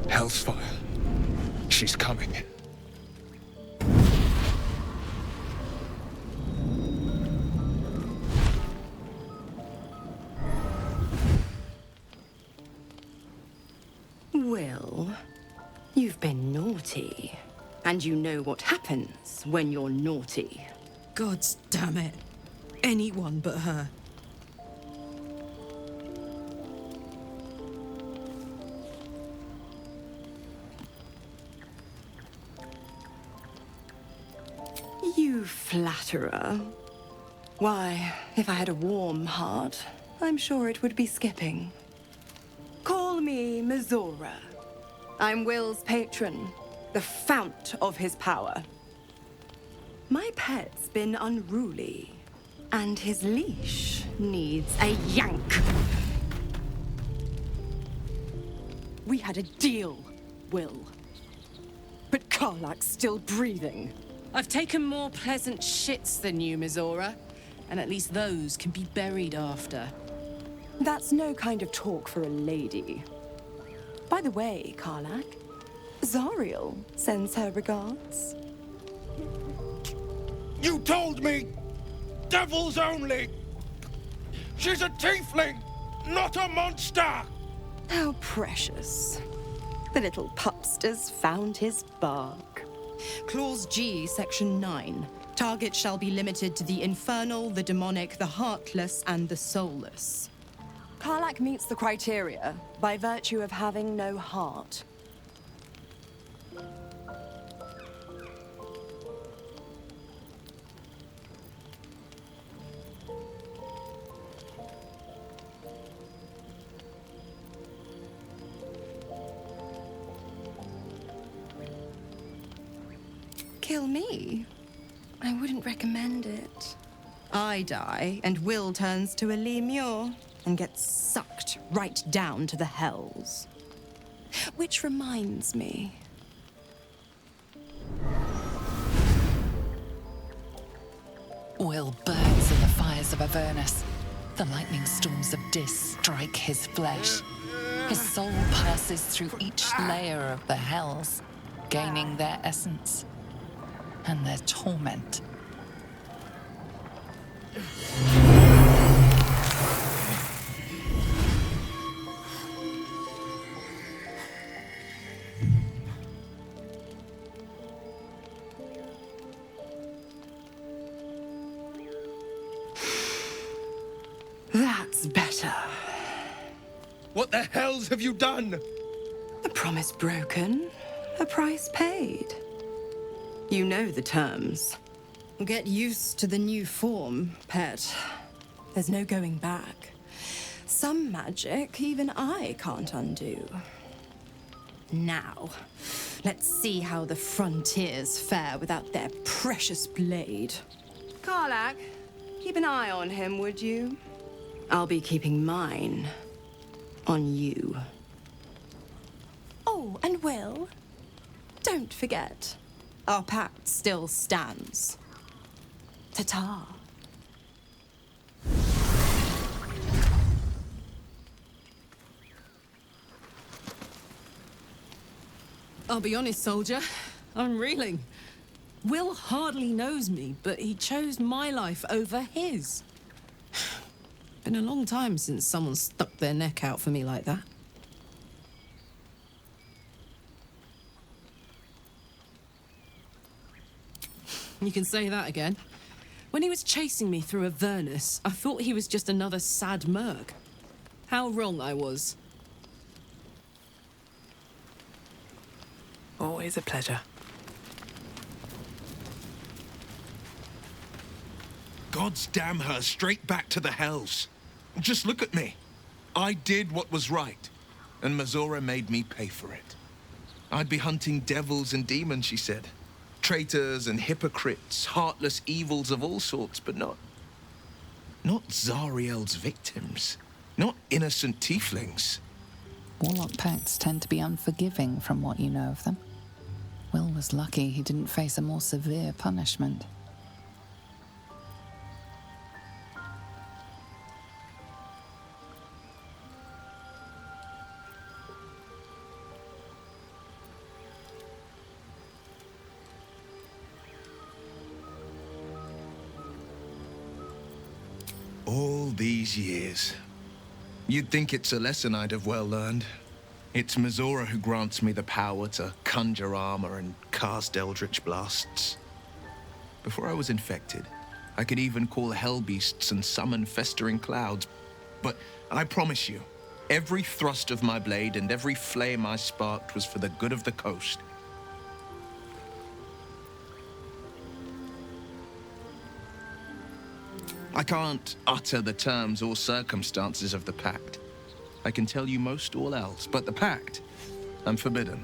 Hellsfire. She's coming. Will, you've been naughty. And you know what happens when you're naughty. Gods damn it. Anyone but her. You flatterer. Why, if I had a warm heart, I'm sure it would be skipping. Call me Mizora. I'm Will's patron, the fount of his power. My pet's been unruly, and his leash needs a yank. We had a deal, Will. But Karlak's still breathing. I've taken more pleasant shits than you, Mizora. And at least those can be buried after. That's no kind of talk for a lady. By the way, Karlak, Zariel sends her regards. You told me! Devils only! She's a tiefling, not a monster! How precious. The little pupster's found his bark. Clause G, Section 9. Target shall be limited to the infernal, the demonic, the heartless, and the soulless. Karlak meets the criteria by virtue of having no heart. Kill me? I wouldn't recommend it. I die, and Will turns to a lemure and gets sucked right down to the hells. Which reminds me. Will burns in the fires of Avernus. The lightning storms of Dis strike his flesh. His soul passes through each layer of the hells, gaining their essence and their torment. That's better. What the hells have you done? A promise broken, a price paid. You know the terms. Get used to the new form, pet. There's no going back. Some magic even I can't undo. Now, let's see how the frontiers fare without their precious blade. Karlak, keep an eye on him, would you? I'll be keeping mine on you. Oh, and Will, don't forget, our pact still stands. Ta-ta. I'll be honest, soldier. I'm reeling. Will hardly knows me, but he chose my life over his. Been a long time since someone stuck their neck out for me like that. You can say that again. When he was chasing me through Avernus, I thought he was just another sad merc. How wrong I was. Always a pleasure. God's damn her straight back to the hells. Just look at me. I did what was right, and Mazora made me pay for it. I'd be hunting devils and demons, she said. Traitors and hypocrites, heartless evils of all sorts, but not Zariel's victims. Not innocent tieflings. Warlock pacts tend to be unforgiving from what you know of them. Will was lucky he didn't face a more severe punishment. All these years. You'd think it's a lesson I'd have well learned. It's Mazora who grants me the power to conjure armor and cast eldritch blasts. Before I was infected, I could even call hell beasts and summon festering clouds. But I promise you, every thrust of my blade and every flame I sparked was for the good of the coast. I can't utter the terms or circumstances of the pact. I can tell you most all else, but the pact, I'm forbidden,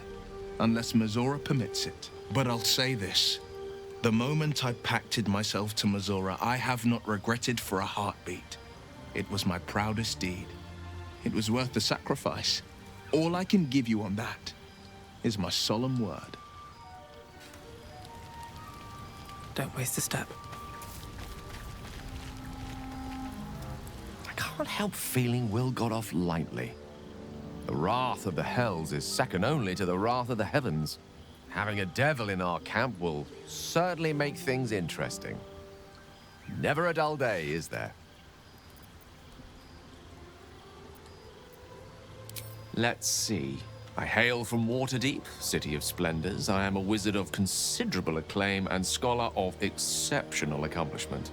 unless Mazora permits it. But I'll say this. The moment I pacted myself to Mazora, I have not regretted for a heartbeat. It was my proudest deed. It was worth the sacrifice. All I can give you on that is my solemn word. Don't waste a step. I can't help feeling Will got off lightly. The wrath of the hells is second only to the wrath of the heavens. Having a devil in our camp will certainly make things interesting. Never a dull day, is there? Let's see. I hail from Waterdeep, City of Splendors. I am a wizard of considerable acclaim and scholar of exceptional accomplishment.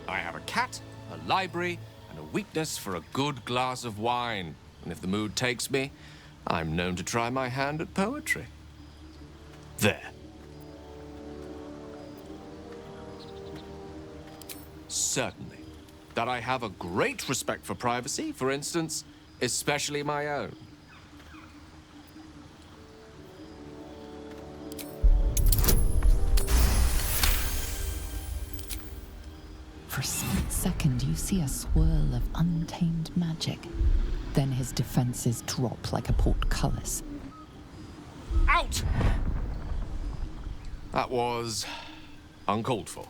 I have a cat, a library, and a weakness for a good glass of wine. And if the mood takes me, I'm known to try my hand at poetry. There. Certainly. That I have a great respect for privacy, for instance, especially my own. For a split second, you see a swirl of untamed magic. Then his defenses drop like a portcullis. Out! That was uncalled for.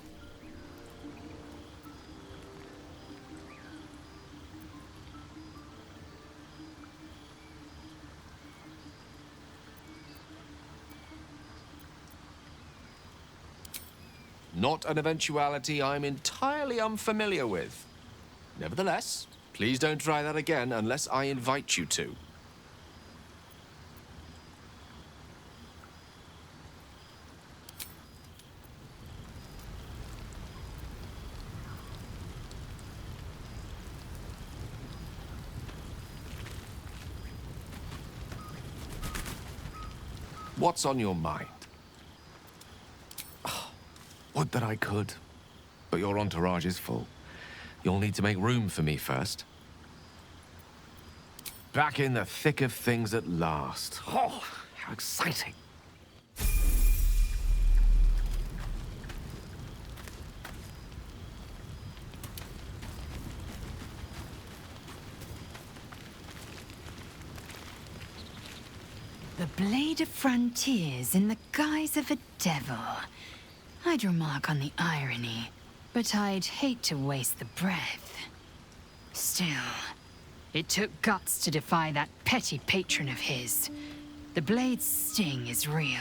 Not an eventuality I'm entirely unfamiliar with. Nevertheless, please don't try that again unless I invite you to. What's on your mind? Would that I could, but your entourage is full. You'll need to make room for me first. Back in the thick of things at last. Oh, how exciting. The Blade of Frontiers in the guise of a devil. I'd remark on the irony, but I'd hate to waste the breath. Still, it took guts to defy that petty patron of his. The blade's sting is real.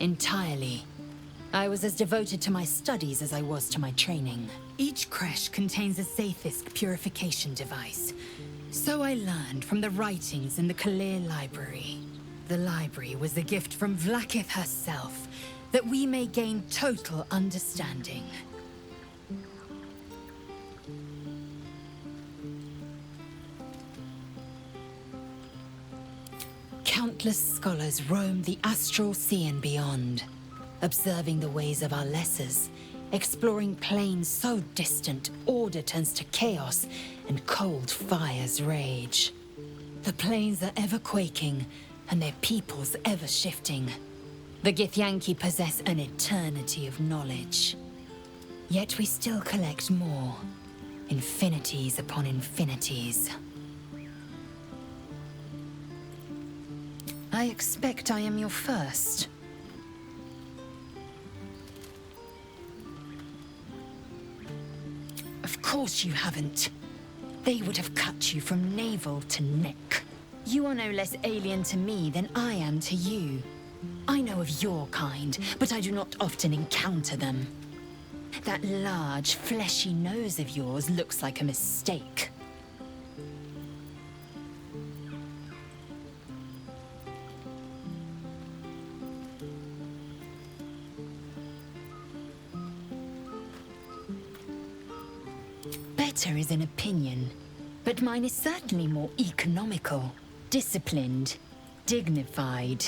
entirely. I was as devoted to my studies as I was to my training. Each creche contains a Zaithisk purification device. So I learned from the writings in the Kalir Library. The library was a gift from Vlaakith herself, that we may gain total understanding. Countless scholars roam the astral sea and beyond, observing the ways of our lessers, exploring planes so distant order turns to chaos and cold fires rage. The planes are ever quaking, and their peoples ever shifting. The Githyanki possess an eternity of knowledge. Yet we still collect more, infinities upon infinities. I expect I am your first. Of course you haven't. They would have cut you from navel to neck. You are no less alien to me than I am to you. I know of your kind, but I do not often encounter them. That large, fleshy nose of yours looks like a mistake. Better is an opinion, but mine is certainly more economical, disciplined, dignified.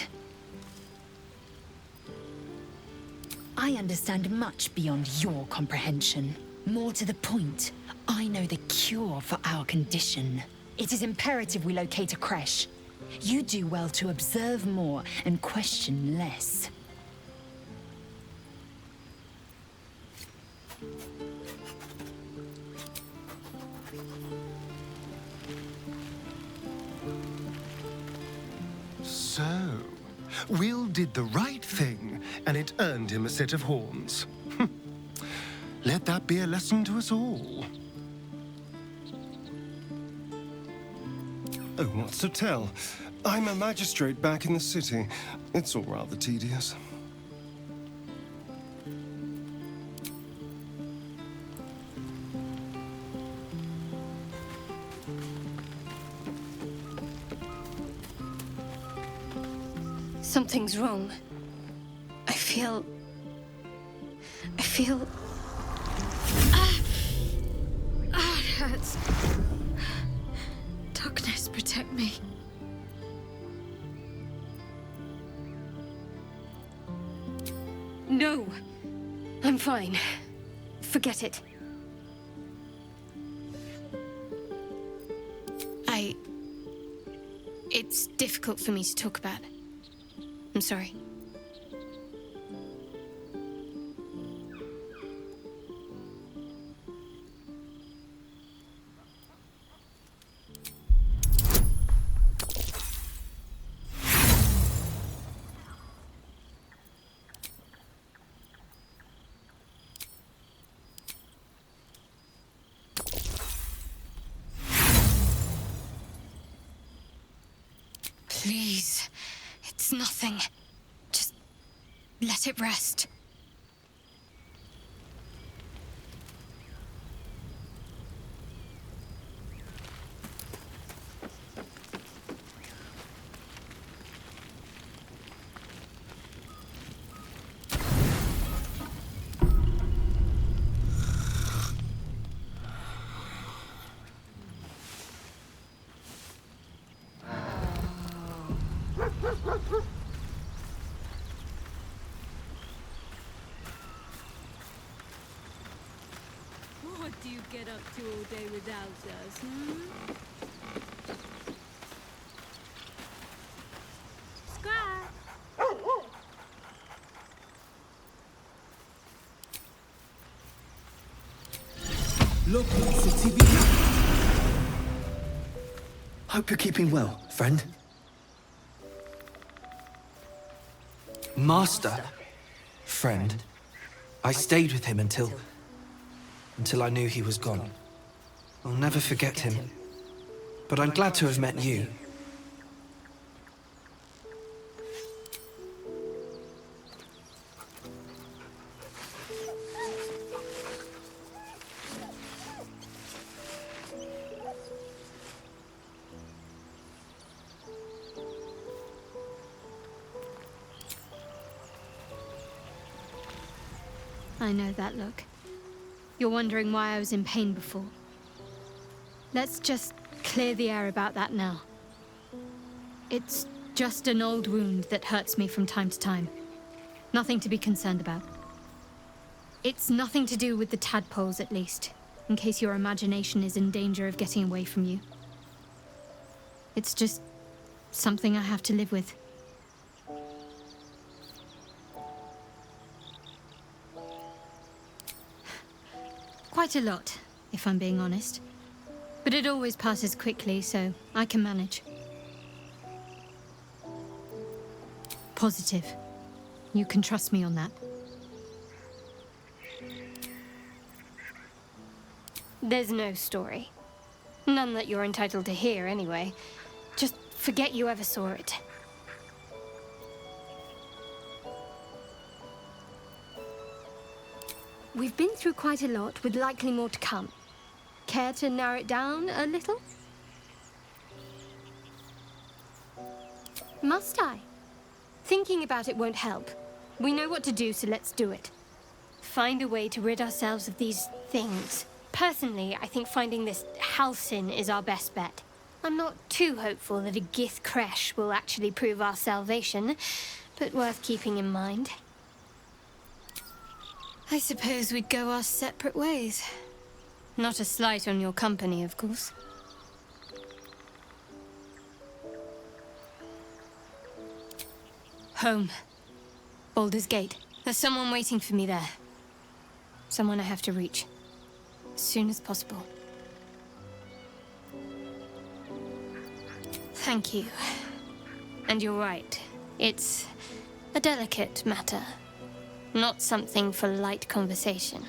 I understand much beyond your comprehension. More to the point, I know the cure for our condition. It is imperative we locate a creche. You do well to observe more and question less. So, Will did the right thing, and it earned him a set of horns. Let that be a lesson to us all. Oh, what's to tell? I'm a magistrate back in the city. It's all rather tedious. Something's wrong. I feel... it hurts. Darkness, protect me. No. I'm fine. Forget it. It's difficult for me to talk about. I'm sorry. Please, it's nothing. Just let it rest. What do you get up to all day without us, Scrap! Hope you're keeping well, friend. Master? Friend. I stayed with him until I knew he was gone. I'll never forget him. But I'm glad to have met you. I know that look. You're wondering why I was in pain before. Let's just clear the air about that now. It's just an old wound that hurts me from time to time. Nothing to be concerned about. It's nothing to do with the tadpoles, at least, in case your imagination is in danger of getting away from you. It's just something I have to live with. Quite a lot, if I'm being honest. But it always passes quickly, so I can manage. Positive. You can trust me on that. There's no story. None that you're entitled to hear, anyway. Just forget you ever saw it. We've been through quite a lot, with likely more to come. Care to narrow it down a little? Must I? Thinking about it won't help. We know what to do, so let's do it. Find a way to rid ourselves of these things. Personally, I think finding this Halcyon is our best bet. I'm not too hopeful that a Gith Kresh will actually prove our salvation, but worth keeping in mind. I suppose we'd go our separate ways. Not a slight on your company, of course. Home. Bauldurs Gate. There's someone waiting for me there. Someone I have to reach. As soon as possible. Thank you. And you're right. It's a delicate matter. Not something for light conversation.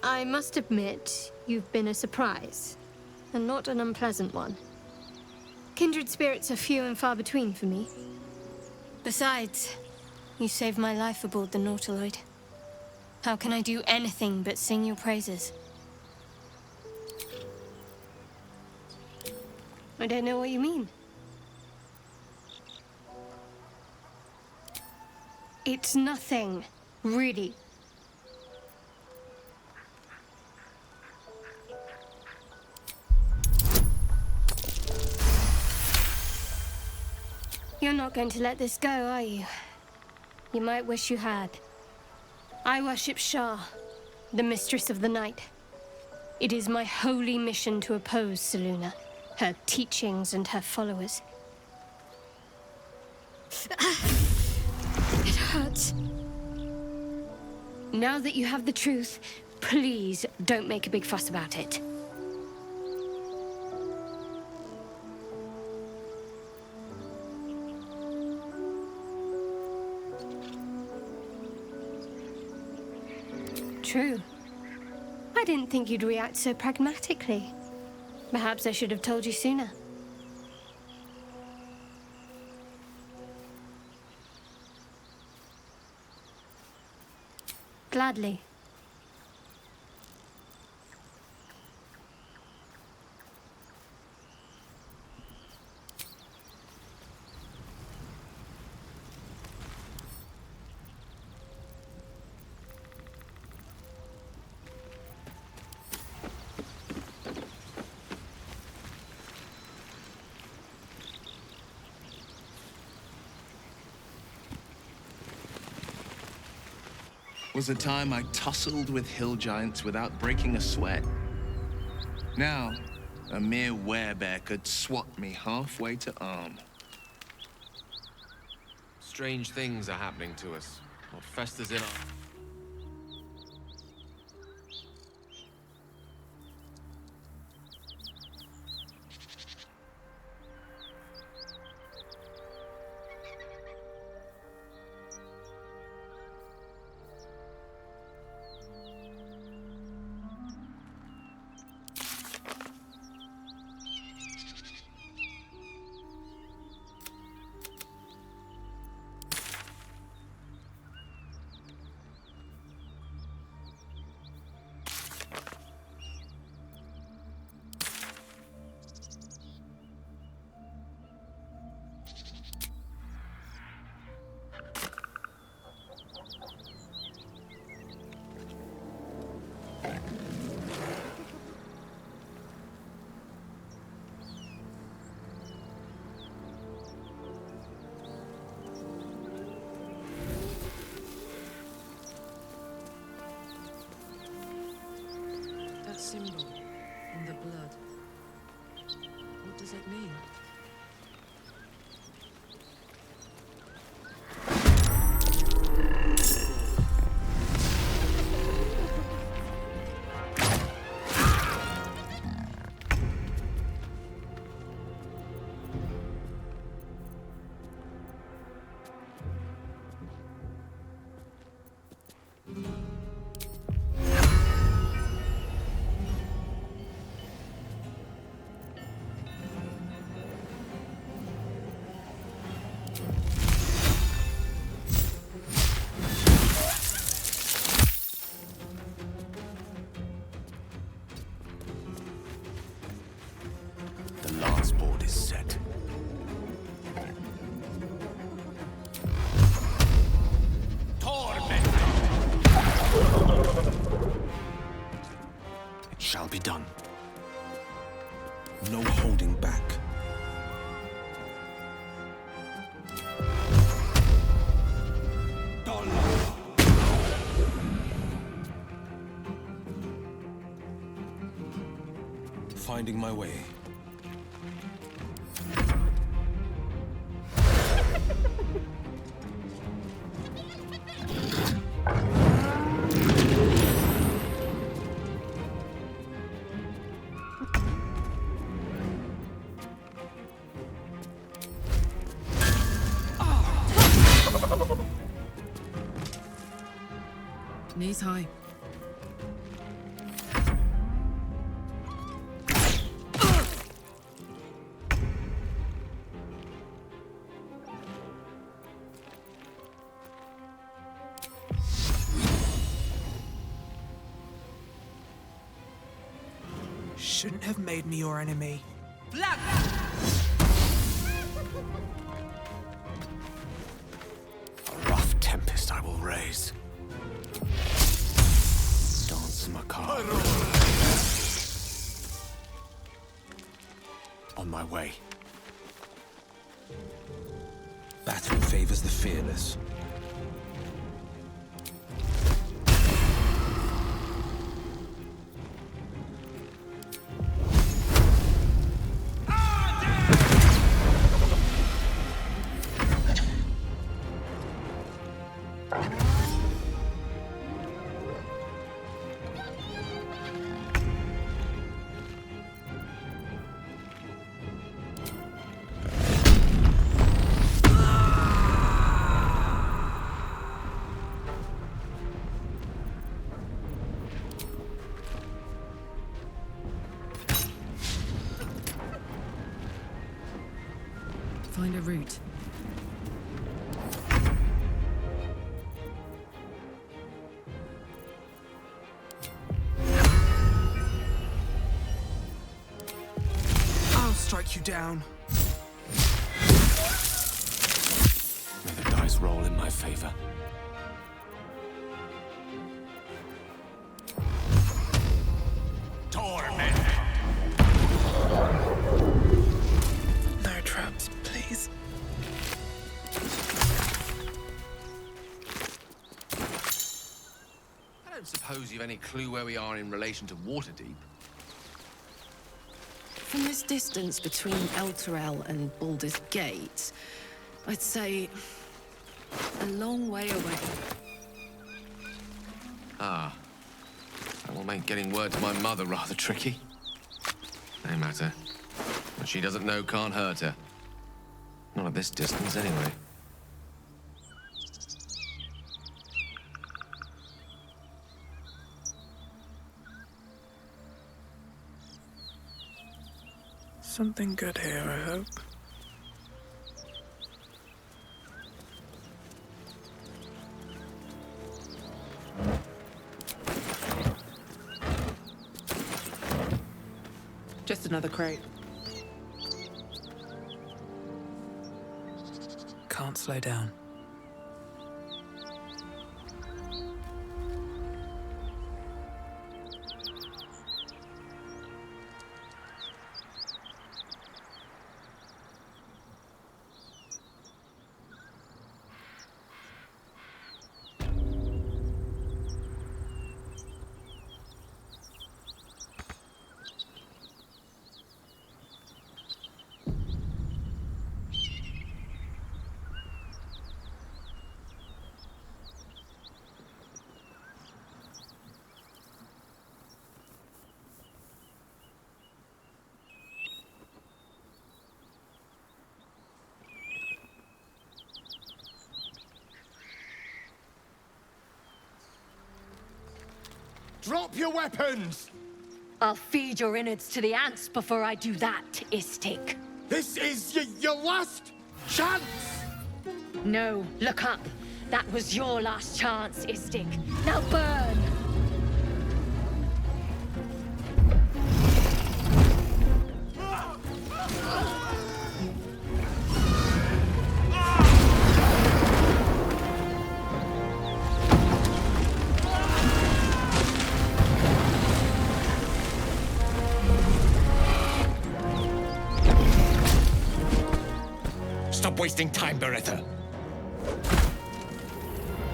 I must admit, you've been a surprise. And not an unpleasant one. Kindred spirits are few and far between for me. Besides, you saved my life aboard the Nautiloid. How can I do anything but sing your praises? I don't know what you mean. It's nothing, really. You're not going to let this go, are you? You might wish you had. I worship Shah, the Mistress of the Night. It is my holy mission to oppose Selûne, her teachings and her followers. It hurts. Now that you have the truth, please don't make a big fuss about it. True. I didn't think you'd react so pragmatically. Perhaps I should have told you sooner. Gladly. Was a time I tussled with hill giants without breaking a sweat. Now, a mere werebear could swat me halfway to arm. Strange things are happening to us. What festers in our... done. No holding back. Finding my way. Knees high. Shouldn't have made me your enemy. Black! A rough tempest I will raise. Dance macabre. On my way. Battle favors the fearless. Find a route. I'll strike you down. May the dice roll in my favor. Torment! No traps, please. I don't suppose you've any clue where we are in relation to Waterdeep. From this distance between Elturel and Baldur's Gate, I'd say a long way away. Ah. That will make getting word to my mother rather tricky. No matter. What she doesn't know can't hurt her. Not at this distance, anyway. Something good here, I hope. Just another crate. Can't slow down. Drop your weapons! I'll feed your innards to the ants before I do that, Istik. This is your last chance! No, look up. That was your last chance, Istik. Now burn! wasting time, Beretta.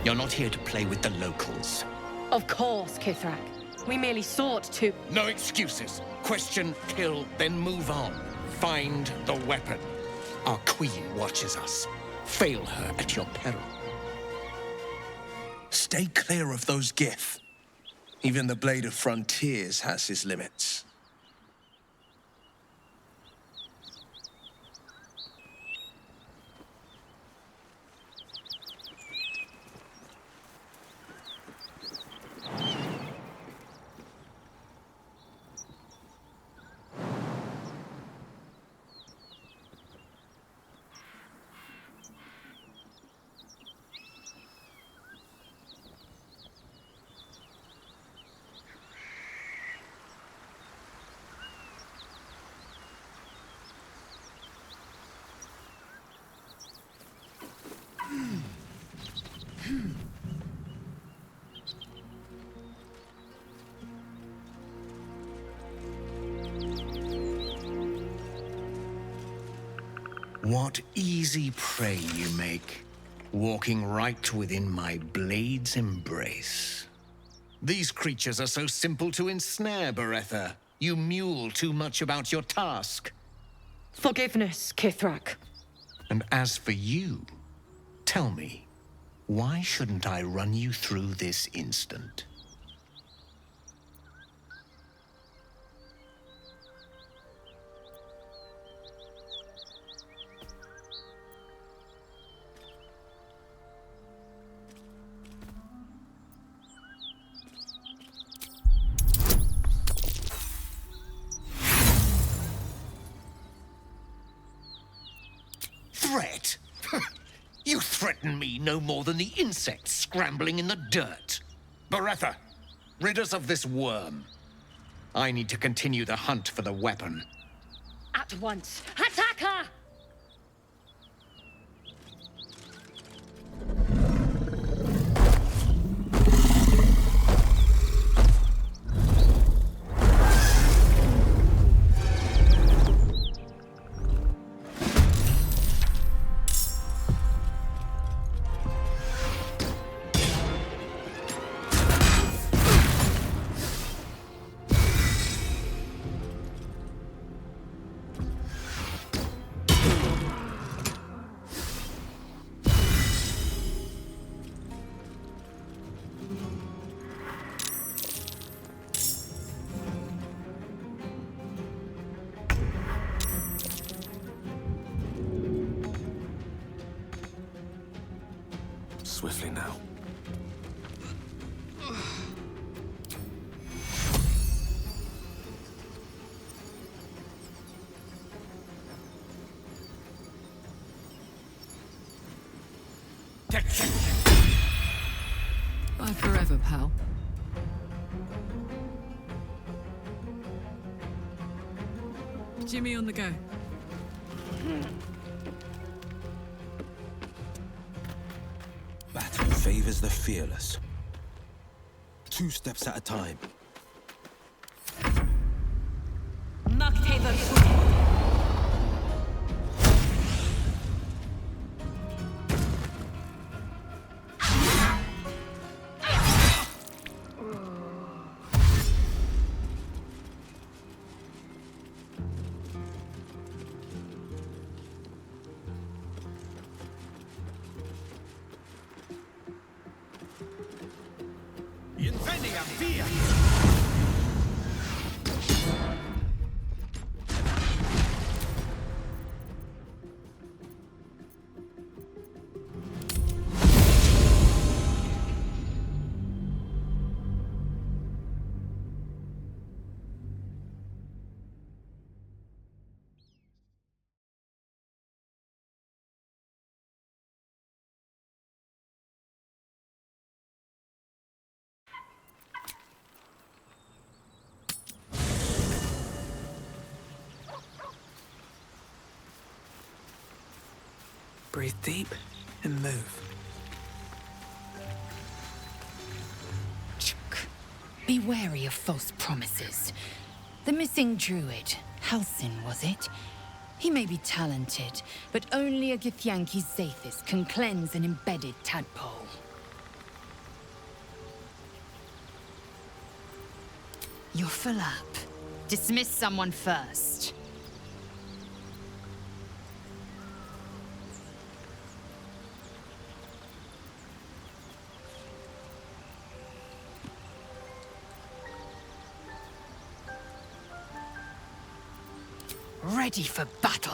You're not here to play with the locals. Of course, Kithrak. We merely sought to... No excuses. Question, kill, then move on. Find the weapon. Our queen watches us. Fail her at your peril. Stay clear of those Gith. Even the Blade of Frontiers has his limits. What easy prey you make, walking right within my blade's embrace. These creatures are so simple to ensnare, Beretta. You mule too much about your task. Forgiveness, Kithrak. And as for you, tell me, why shouldn't I run you through this instant? Threat? You threaten me no more than the insects scrambling in the dirt. Beretta, rid us of this worm. I need to continue the hunt for the weapon. At once. Attack her! Swiftly now. Bye forever, pal. Jimmy on the go. Battle favors the fearless. 2 steps at a time. Incendia via! Breathe deep and move. Be wary of false promises. The missing druid, Halsin, was it? He may be talented, but only a Githyanki Zathis can cleanse an embedded tadpole. You're full up. Dismiss someone first. Ready for battle.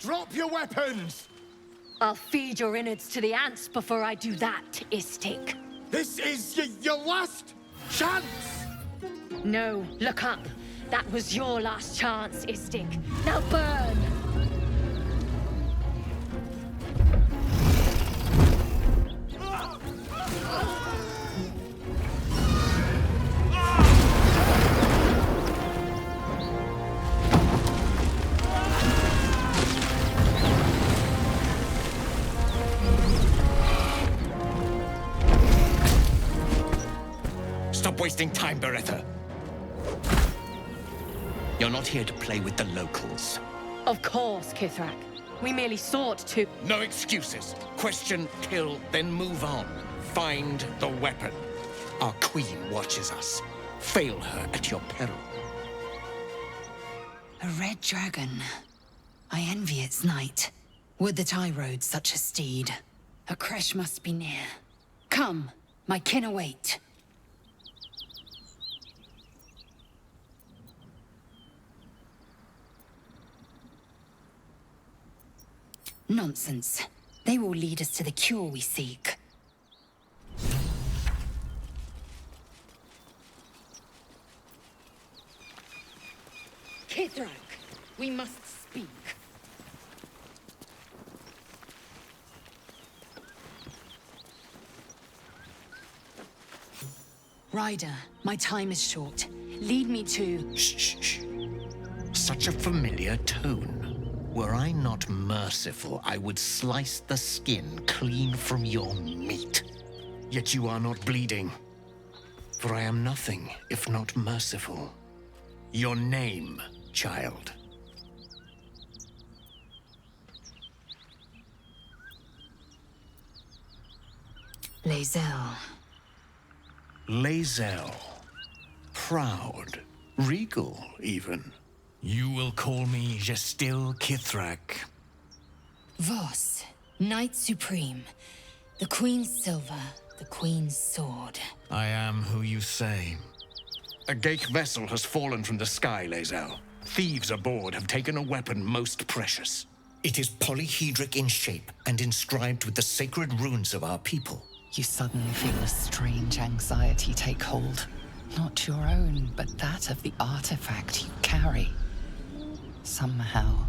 Drop your weapons! I'll feed your innards to the ants before I do that, Istik. This is your last chance! No, look up. That was your last chance, Istik. Now burn! Stop wasting time, Beretta. You're not here to play with the locals. Of course, Kithrak. We merely sought to... No excuses. Question, kill, then move on. Find the weapon. Our queen watches us. Fail her at your peril. A red dragon. I envy its knight. Would that I rode such a steed. A crash must be near. Come, my kin await. Nonsense. They will lead us to the cure we seek. Kithrak, we must speak. Ryder, my time is short. Lead me to... Shh. such a familiar tone. Were I not merciful, I would slice the skin clean from your meat. Yet you are not bleeding. For I am nothing if not merciful. Your name, child. Lae'zel. Lae'zel. Proud. Regal, even. You will call me Gestil Kithrak. Voss, Knight Supreme. The Queen's silver, the Queen's sword. I am who you say. A Geich vessel has fallen from the sky, Lae'zel. Thieves aboard have taken a weapon most precious. It is polyhedric in shape and inscribed with the sacred runes of our people. You suddenly feel a strange anxiety take hold. Not your own, but that of the artifact you carry. Somehow,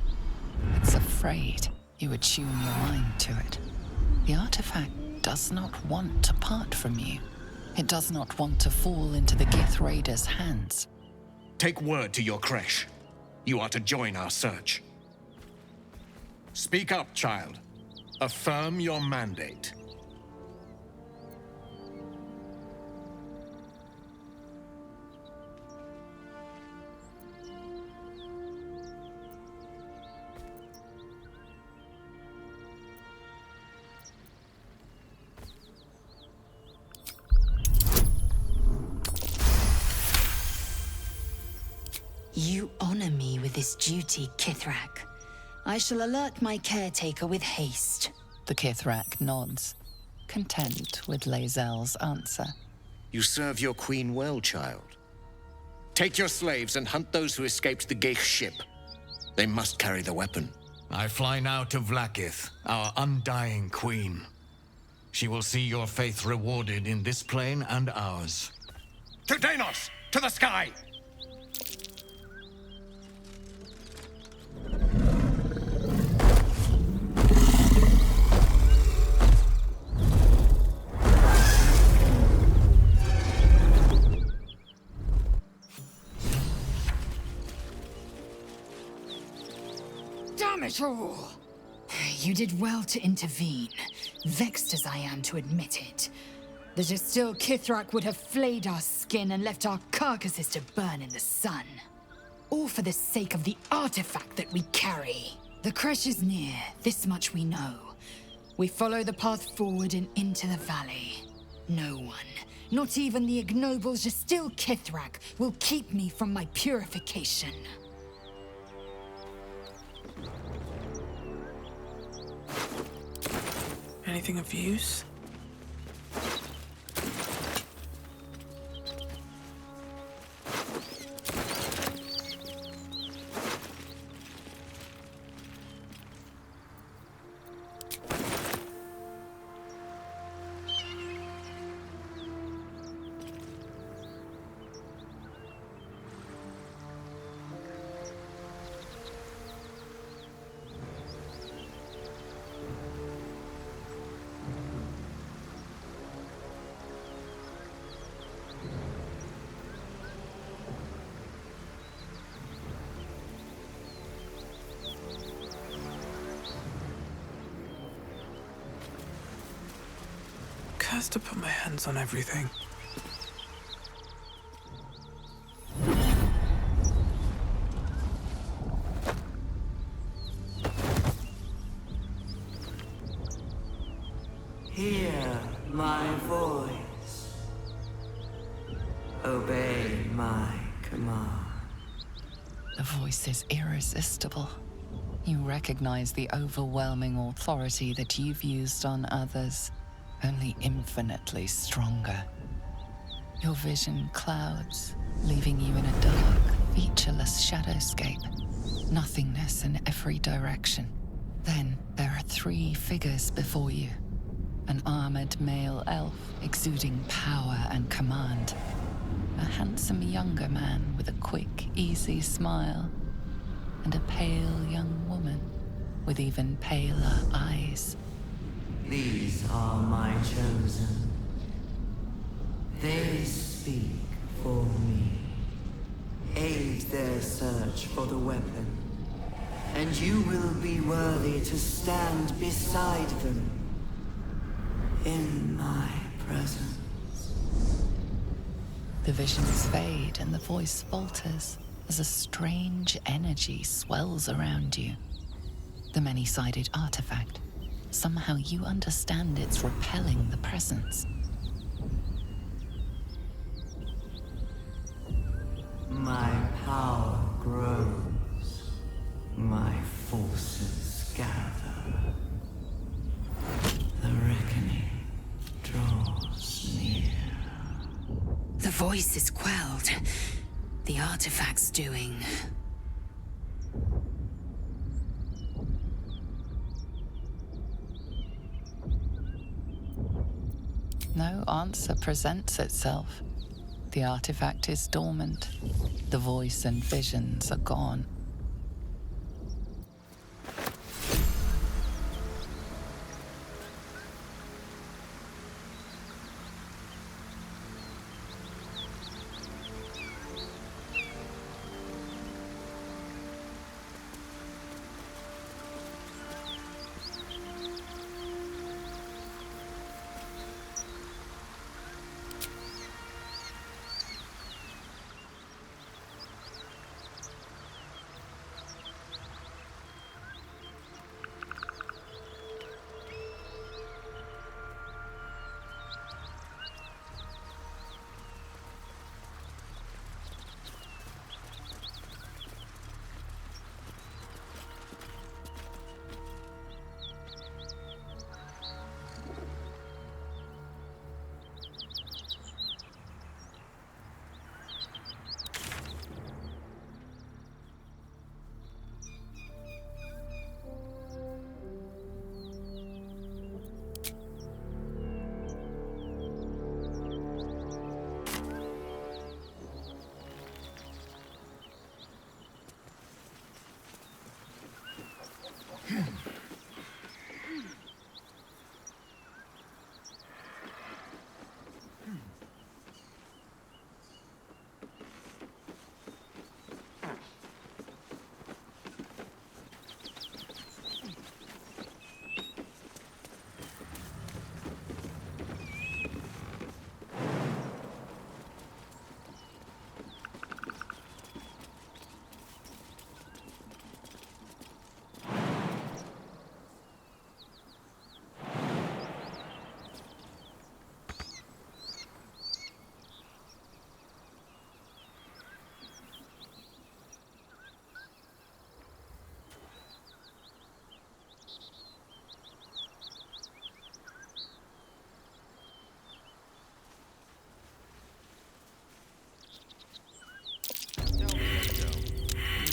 it's afraid. You attune your mind to it. The artifact does not want to part from you. It does not want to fall into the Gith Raiders' hands. Take word to your creche. You are to join our search. Speak up, child. Affirm your mandate. You honor me with this duty, Kithrak. I shall alert my caretaker with haste. The Kithrak nods, content with Lae'zel's answer. You serve your queen well, child. Take your slaves and hunt those who escaped the Geich ship. They must carry the weapon. I fly now to Vlaakith, our undying queen. She will see your faith rewarded in this plane and ours. To Danos! To the sky! Damn it all! You did well to intervene, vexed as I am to admit it. The Gestil Kithrak would have flayed our skin and left our carcasses to burn in the sun. All for the sake of the artifact that we carry. The creche is near, this much we know. We follow the path forward and into the valley. No one, not even the ignoble Gestil Kithrak, will keep me from my purification. Anything of use? Cursed to put my hands on everything. Hear my voice. Obey my command. The voice is irresistible. You recognize the overwhelming authority that you've used on others, only infinitely stronger. Your vision clouds, leaving you in a dark, featureless shadowscape. Nothingness in every direction. Then there are 3 figures before you. An armored male elf exuding power and command. A handsome younger man with a quick, easy smile. And a pale young woman with even paler eyes. These are my chosen. They speak for me. Aid their search search for the weapon, and you will be worthy to stand beside them in my presence. The visions fade and the voice falters as a strange energy swells around you. The many-sided artifact. Somehow you understand it's repelling the presence. My power grows. My forces gather. The reckoning draws near. The voice is quelled. The artifact's doing. No answer presents itself. The artifact is dormant. The voice and visions are gone.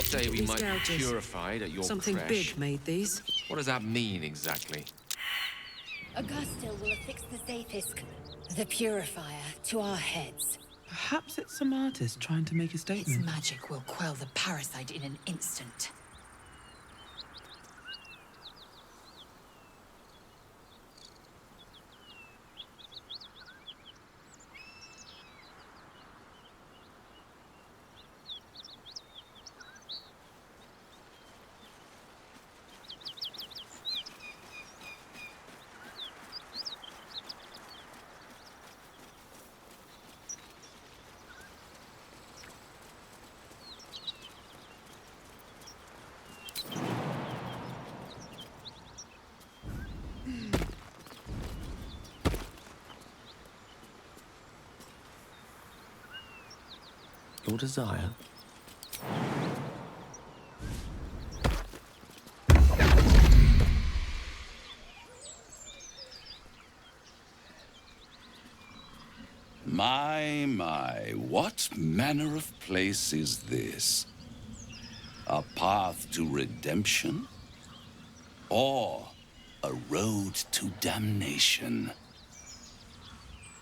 Say we These might be gouges. purified at your Something creche. big made these. What does that mean exactly? Augustil will affix the Zaphisk, the purifier, to our heads. Perhaps it's some artist trying to make a Its statement. magic will quell the parasite in an instant. Your desire? My, what manner of place is this? A path to redemption? Or a road to damnation?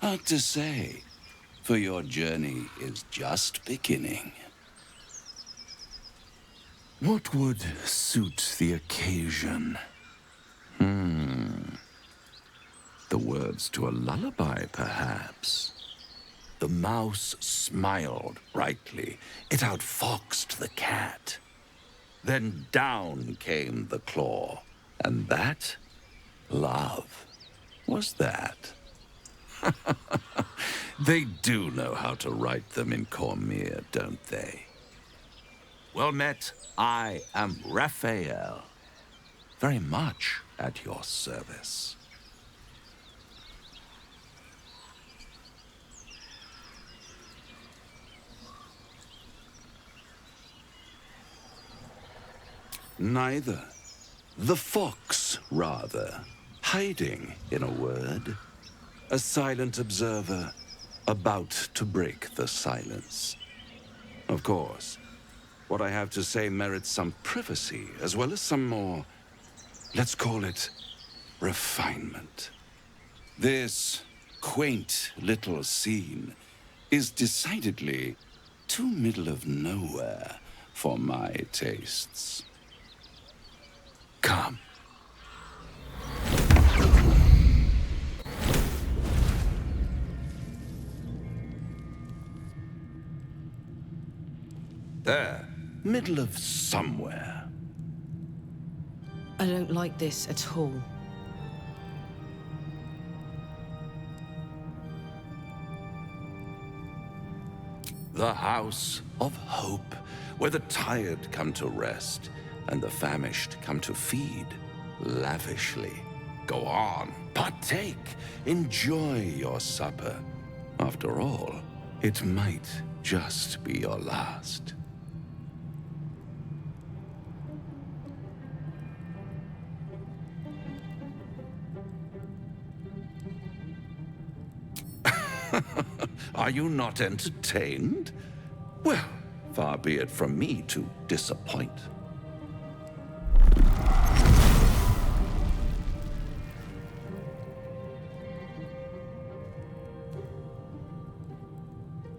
Hard to say, for your journey is just beginning. What would suit the occasion? The words to a lullaby, perhaps? The mouse smiled brightly. It outfoxed the cat. Then down came the claw. And that, love, was that. They do know how to write them in Cormyr, don't they? Well met, I am Raphael. Very much at your service. Neither. The fox, rather. Hiding, in a word. A silent observer, about to break the silence. Of course, what I have to say merits some privacy, as well as some more, let's call it, refinement. This quaint little scene is decidedly too middle of nowhere for my tastes. Come. There, middle of somewhere. I don't like this at all. The house of hope, where the tired come to rest and the famished come to feed lavishly. Go on, partake, enjoy your supper. After all, it might just be your last. Are you not entertained? Well, far be it from me to disappoint.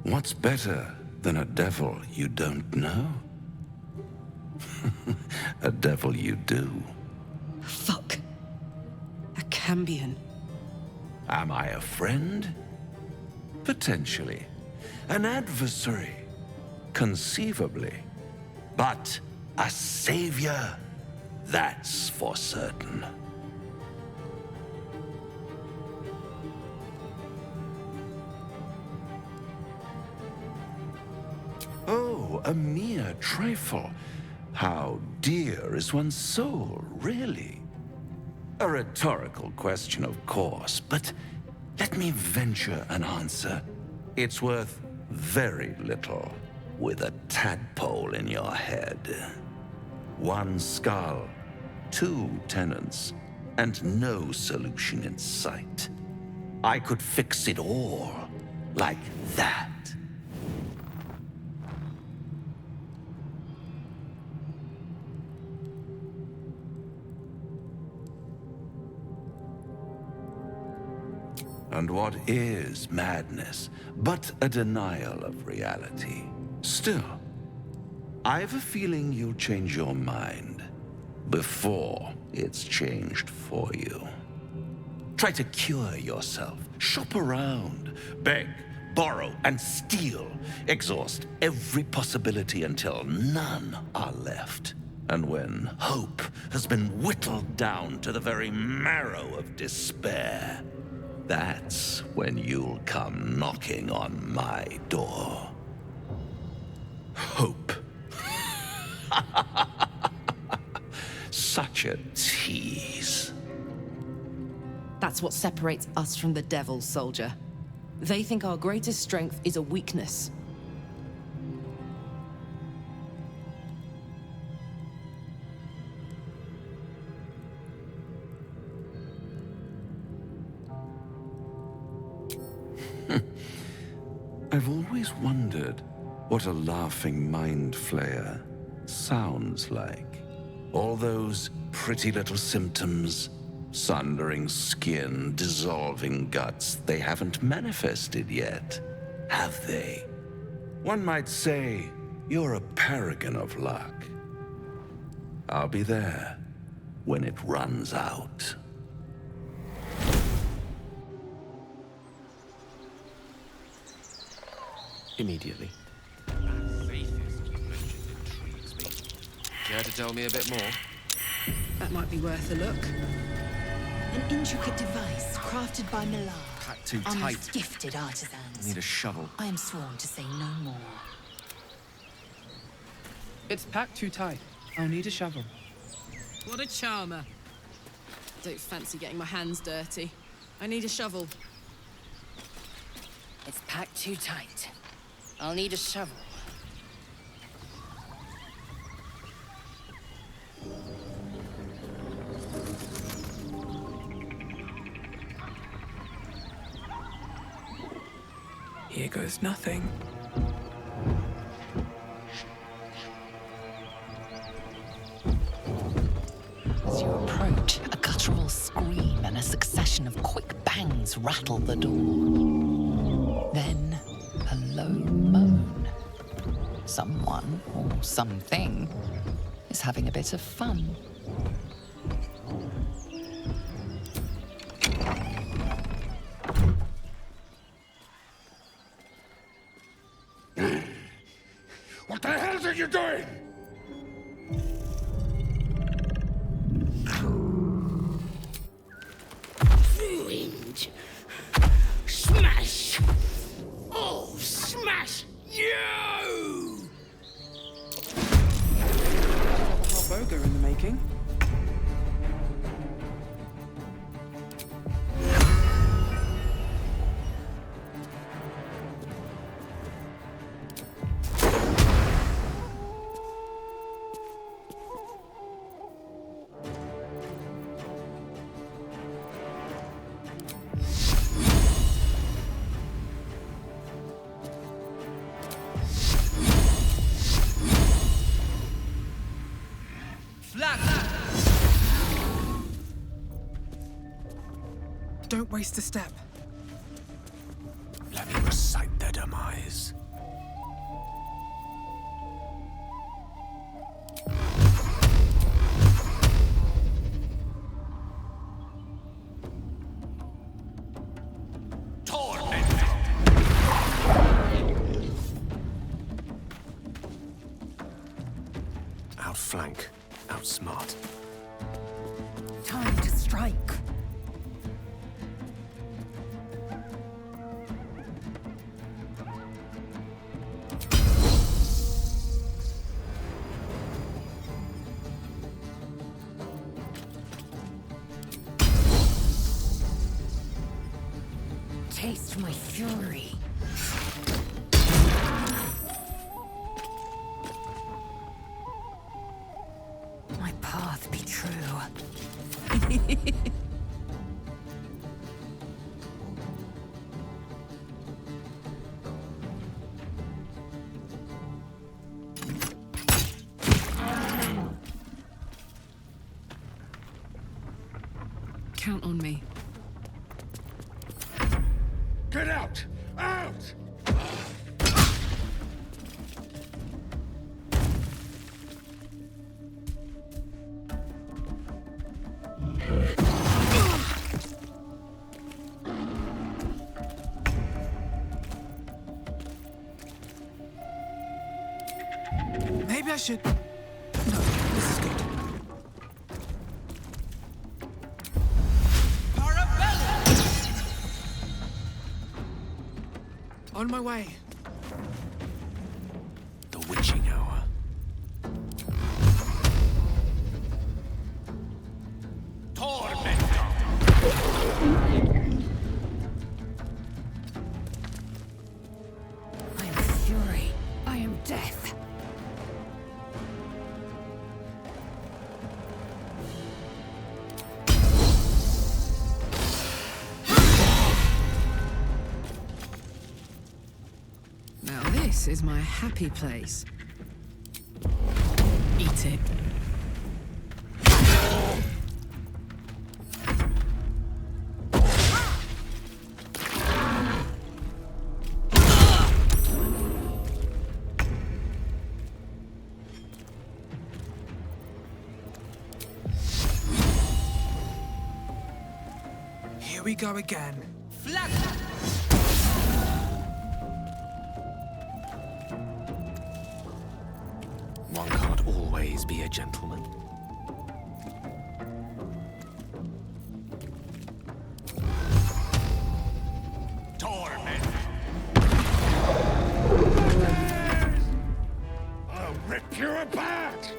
What's better than a devil you don't know? A devil you do. Fuck. A Cambion. Am I a friend? Potentially. An adversary? Conceivably. But a savior? That's for certain. Oh, a mere trifle. How dear is one's soul, really? A rhetorical question, of course, but let me venture an answer. It's worth very little with a tadpole in your head. One skull, two tenants, and no solution in sight. I could fix it all like that. And what is madness but a denial of reality? Still, I've a feeling you'll change your mind before it's changed for you. Try to cure yourself, shop around, beg, borrow, and steal. Exhaust every possibility until none are left. And when hope has been whittled down to the very marrow of despair, that's when you'll come knocking on my door. Hope. Such a tease. That's what separates us from the devil, soldier. They think our greatest strength is a weakness. I've always wondered what a laughing mind flayer sounds like. All those pretty little symptoms, sundering skin, dissolving guts, they haven't manifested yet, have they? One might say you're a paragon of luck. I'll be there when it runs out. immediately. Care to tell me a bit more? That might be worth a look. An intricate device crafted by Millar. Packed too Our tight. most gifted artisans. Need a shovel. I am sworn to say no more. It's packed too tight. I'll need a shovel. What a charmer. Don't fancy getting my hands dirty. I need a shovel. It's packed too tight. I'll need a shovel. Here goes nothing. As you approach, a guttural scream and a succession of quick bangs rattle the door. Then, a low moan. Someone, or something, is having a bit of fun. What the hell are you doing? Ruined. Smash! Oh, smash you! Half ogre in the making. Don't waste a step. Let me recite their demise. Outflank, outsmart. Time to strike. Taste my fury. My path be true. Count on me. Get out! Out! Maybe I should... No, this is good. On my way. The witching hour. I am fury. I am death. Now this is my happy place. Eat it. Here we go again. be a gentleman. Torment! I'll rip you apart!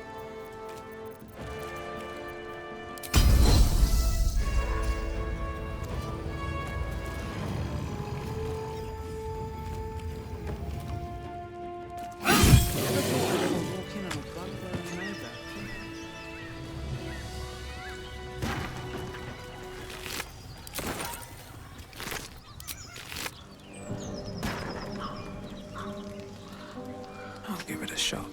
I'll give it a shot.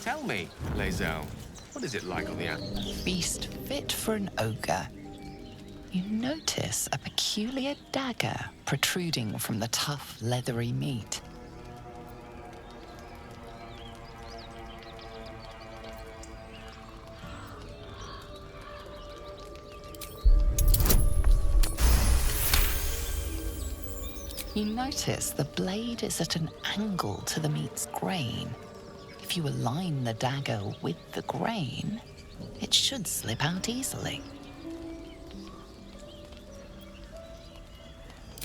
Tell me, Lae'zel, what is it like on the Astral? Feast fit for an ogre. You notice a peculiar dagger protruding from the tough, leathery meat. You notice the blade is at an angle to the meat's grain. If you align the dagger with the grain, it should slip out easily.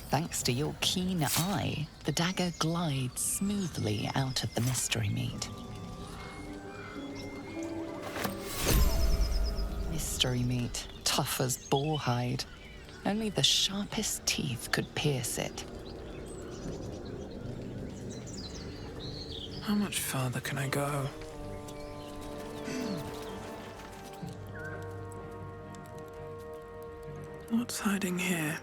Thanks to your keen eye, the dagger glides smoothly out of the mystery meat. Mystery meat, tough as boar hide. Only the sharpest teeth could pierce it. How much further can I go? What's hiding here?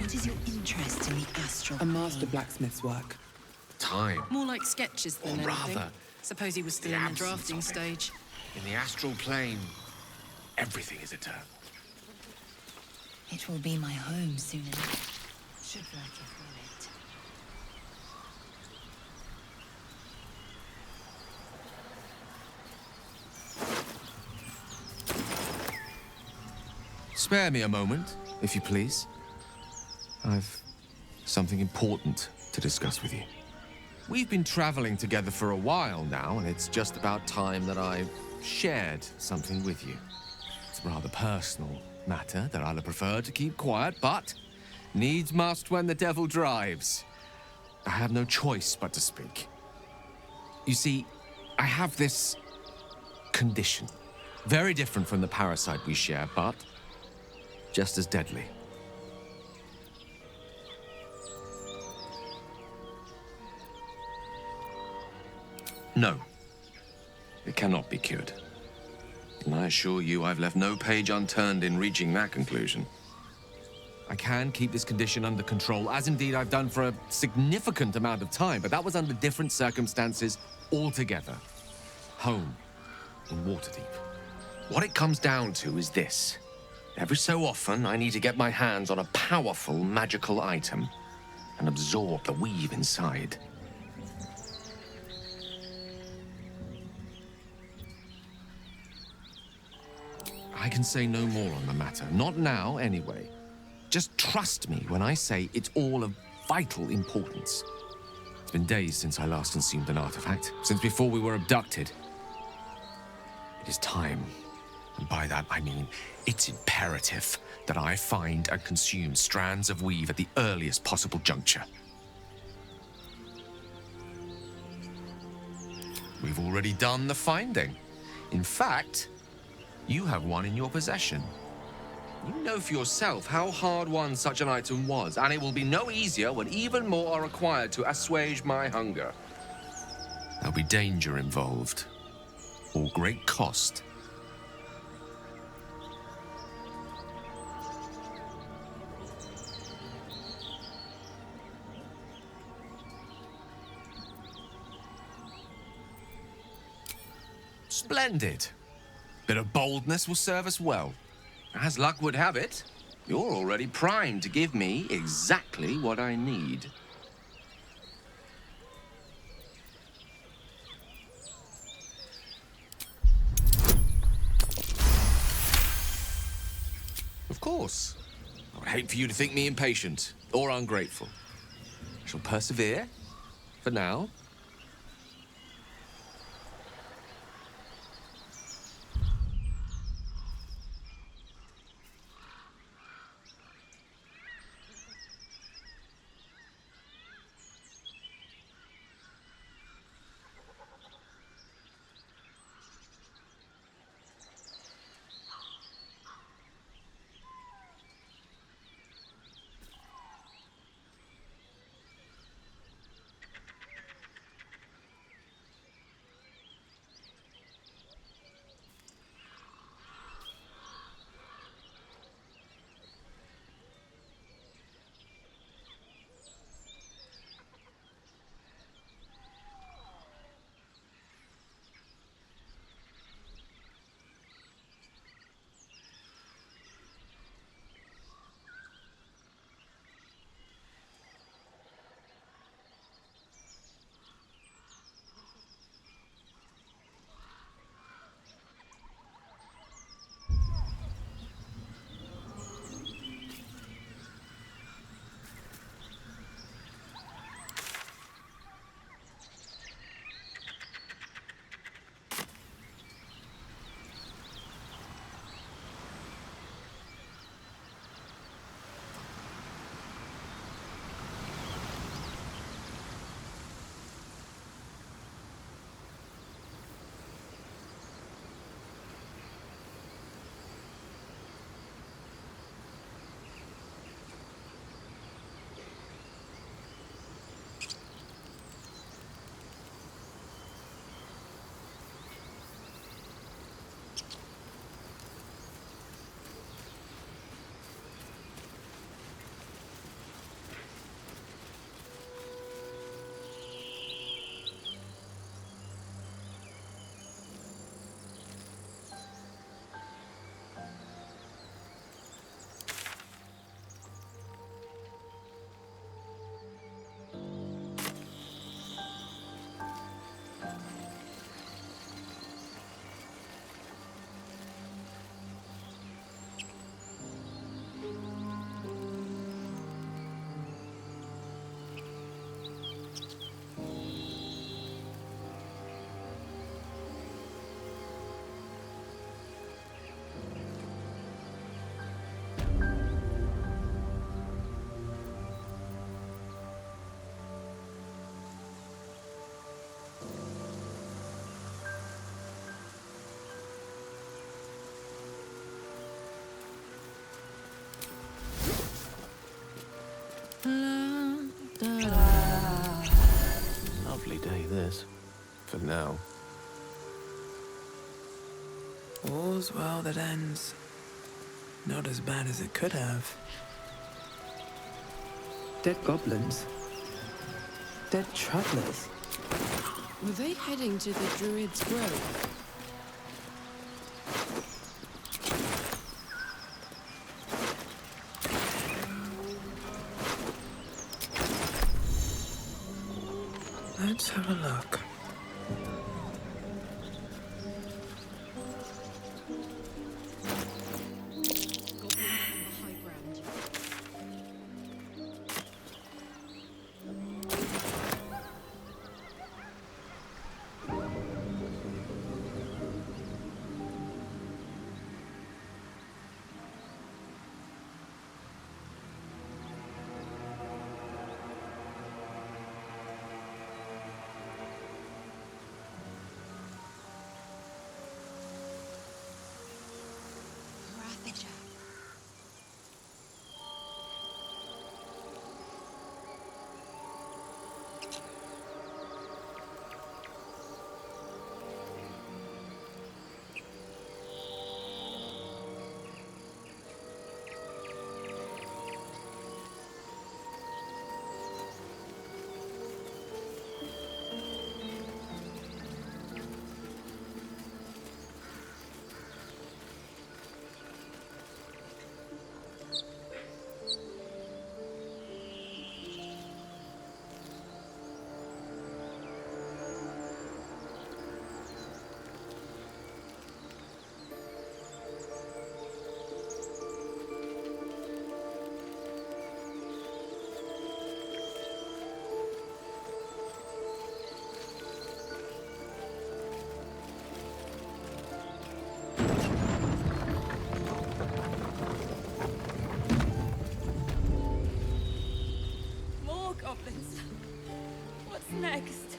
What is your interest in the astral A master blacksmith's work. Time. More like sketches than Or anything. rather, Suppose he was still in the drafting stage. In the astral plane, everything is eternal. It will be my home soon enough. Should like to feel it. Spare me a moment, if you please. I've something important to discuss with you. We've been traveling together for a while now, and it's just about time that I shared something with you. It's a rather personal matter that I'd prefer to keep quiet, but needs must when the devil drives. I have no choice but to speak. You see, I have this condition. Very different from the parasite we share, but just as deadly. No, it cannot be cured. And I assure you I've left no page unturned in reaching that conclusion. I can keep this condition under control, as indeed I've done for a significant amount of time, but that was under different circumstances altogether. Home, in Waterdeep. What it comes down to is this. Every so often, I need to get my hands on a powerful magical item and absorb the weave inside. I can say no more on the matter. Not now, anyway. Just trust me when I say it's all of vital importance. It's been days since I last consumed an artifact, since before we were abducted. It is time. And by that, I mean it's imperative that I find and consume strands of weave at the earliest possible juncture. We've already done the finding. In fact, you have one in your possession. You know for yourself how hard-won such an item was, and it will be no easier when even more are required to assuage my hunger. There'll be danger involved, or great cost. Splendid. Bit of boldness will serve us well. As luck would have it, you're already primed to give me exactly what I need. Of course. I would hate for you to think me impatient or ungrateful. I shall persevere, for now. Lovely day, this. For now. All's well that ends. Not as bad as it could have. Dead goblins. Dead travelers. Were they heading to the Druid's grove? Let's have a look. Goblins. What's next?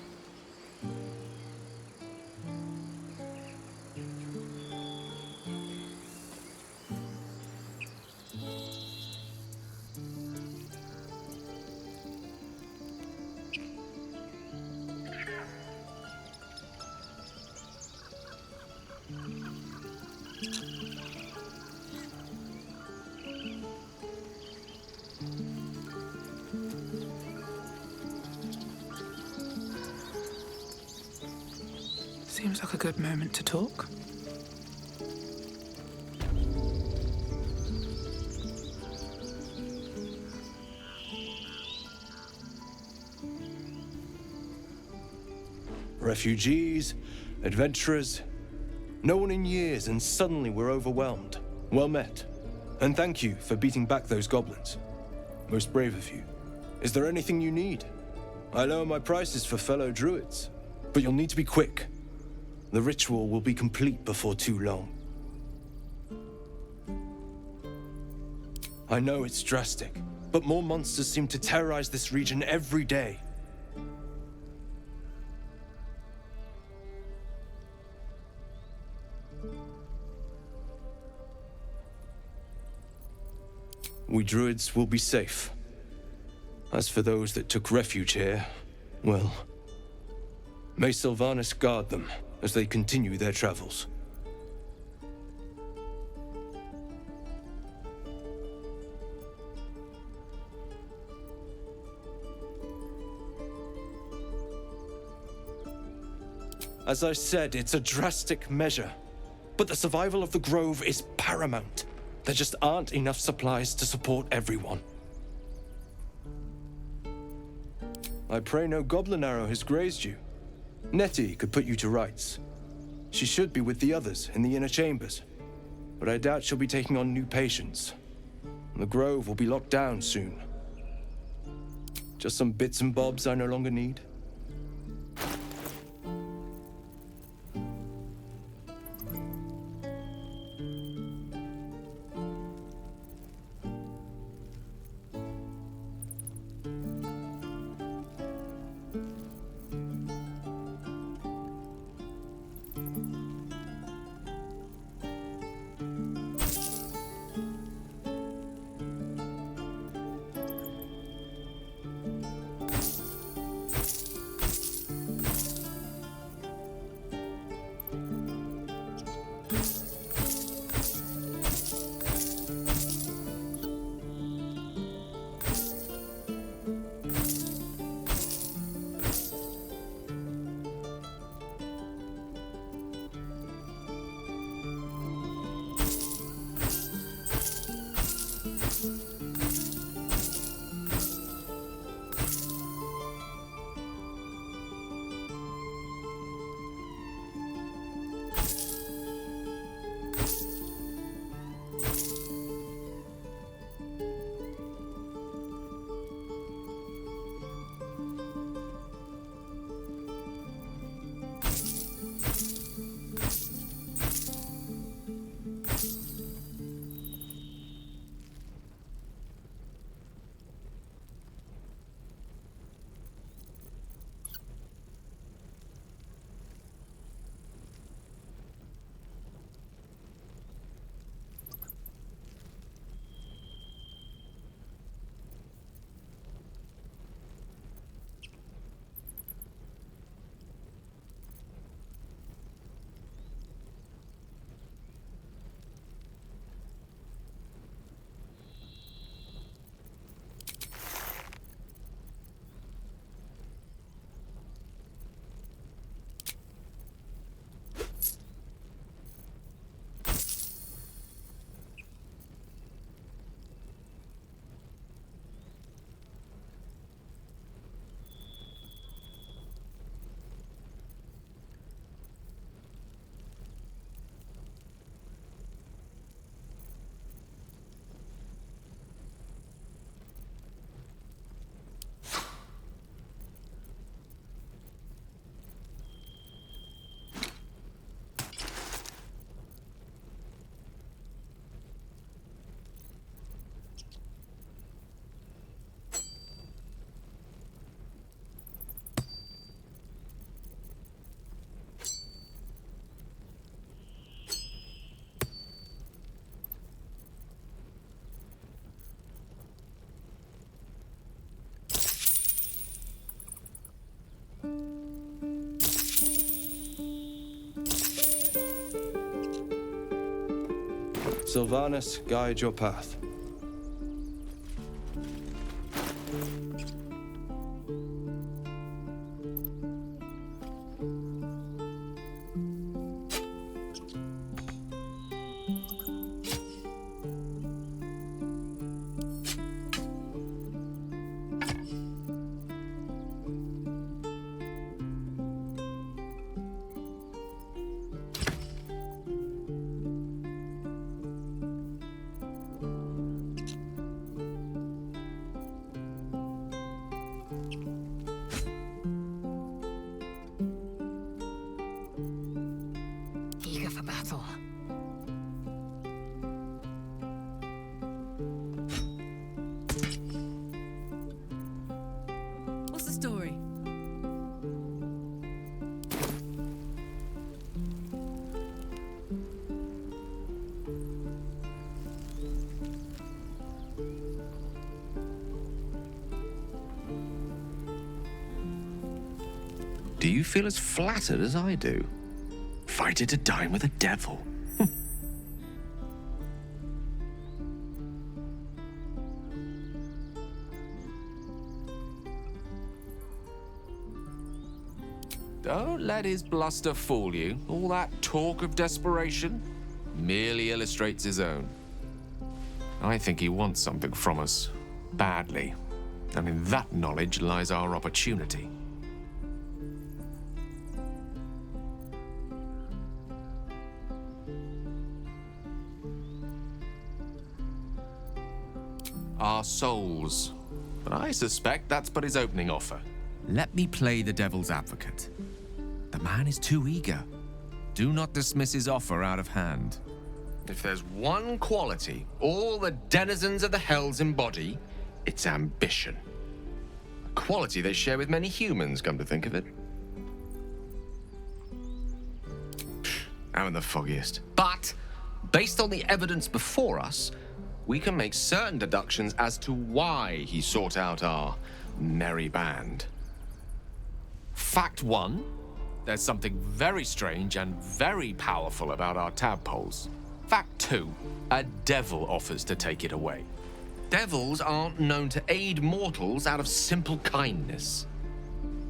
Seems like a good moment to talk. Refugees, adventurers, no one in years, and suddenly we're overwhelmed. Well met. And thank you for beating back those goblins. Most brave of you. Is there anything you need? I lower my prices for fellow druids, but you'll need to be quick. The ritual will be complete before too long. I know it's drastic, but more monsters seem to terrorize this region every day. We druids will be safe. As for those that took refuge here, well, may Sylvanas guard them as they continue their travels. As I said, it's a drastic measure, but the survival of the Grove is paramount. There just aren't enough supplies to support everyone. I pray no goblin arrow has grazed you. Nettie could put you to rights. She should be with the others in the inner chambers, but I doubt she'll be taking on new patients. The Grove will be locked down soon. Just some bits and bobs I no longer need. Sylvanus, guide your path. Eager for battle. What's the story? Do you feel as flattered as I do? Invited to dine with a devil. Don't let his bluster fool you. All that talk of desperation merely illustrates his own. I think he wants something from us, badly. And in that knowledge lies our opportunity. Our souls. But I suspect that's but his opening offer. Let me play the devil's advocate. The man is too eager. Do not dismiss his offer out of hand. If there's one quality all the denizens of the hells embody, it's ambition. A quality they share with many humans, come to think of it. I'm in the foggiest. But, based on the evidence before us, we can make certain deductions as to why he sought out our merry band. Fact 1, there's something very strange and very powerful about our tadpoles. Fact 2, a devil offers to take it away. Devils aren't known to aid mortals out of simple kindness.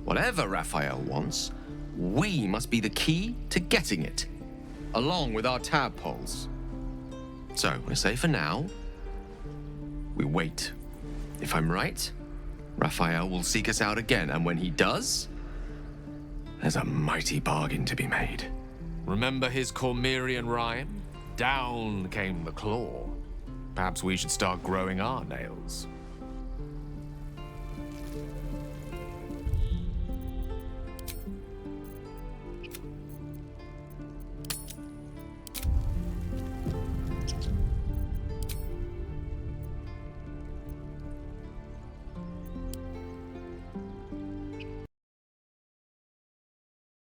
Whatever Raphael wants, we must be the key to getting it, along with our tadpoles. So, I say for now, we wait. If I'm right, Raphael will seek us out again, and when he does, there's a mighty bargain to be made. Remember his Cormyrean rhyme? Down came the claw. Perhaps we should start growing our nails.